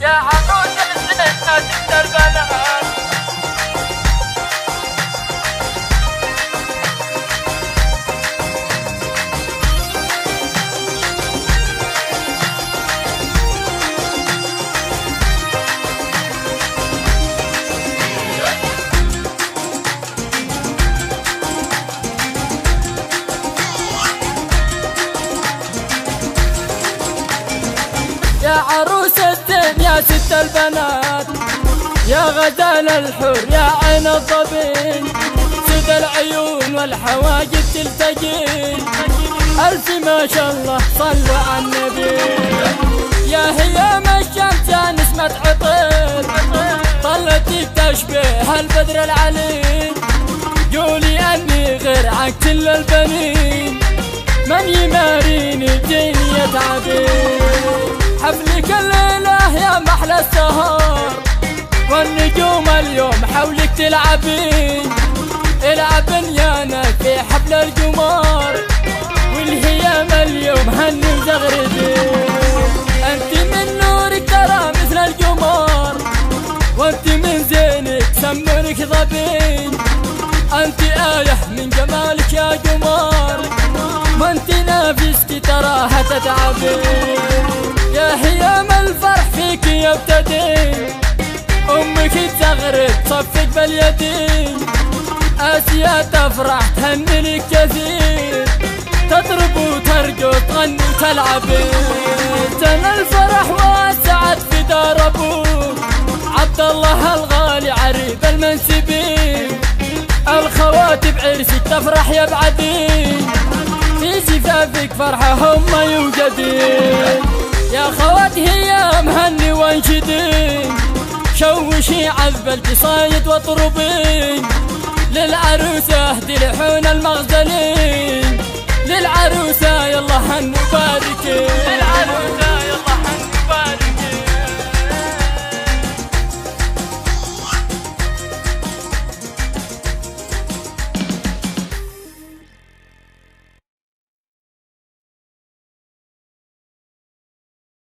يا عروس الزينة ست البنات. يا عروس الزين يا ست البنات، يا غزال الحور يا عين الضبين، سد العيون والحواجب تلتقين، ألف ما شاء الله صلوا على النبي. يا هيام الشمس يا نسمة عطر، طلتي بتشبه البدر العليم، قولي أني غير عن كل البنين، من يماريني جيني يتعبين. حفلك الليلة يا محلى السهر، والنجوم اليوم حولك تلعبين، العب بنيانك في حفل القمر، والهيام اليوم هني وزغردين. انت من نورك ترى مثل القمر، وانت من زينك سمرك ضبين، انت آية من جمالك يا قمر، وانت نافستي تراها تتعبين. يا هيام الفرح فيك يبتدي، امك تزغرد تصفق باليدين، اسيا تفرح تهني لك كثير، تضرب وترقص تغني وتلعبين. سنة الفرح والسعد في دار ابوك عبد الله الغالي عريب المنسبين، الخواتب عرسك تفرح يا بعدين، في زفافك فرحة هم يوجدين. يا خوات هيام هني وانشدين، شوشي عذب القصايد واطربين، للعروسة اهدي لحون المغزلين، للعروسة يلا هني باركين.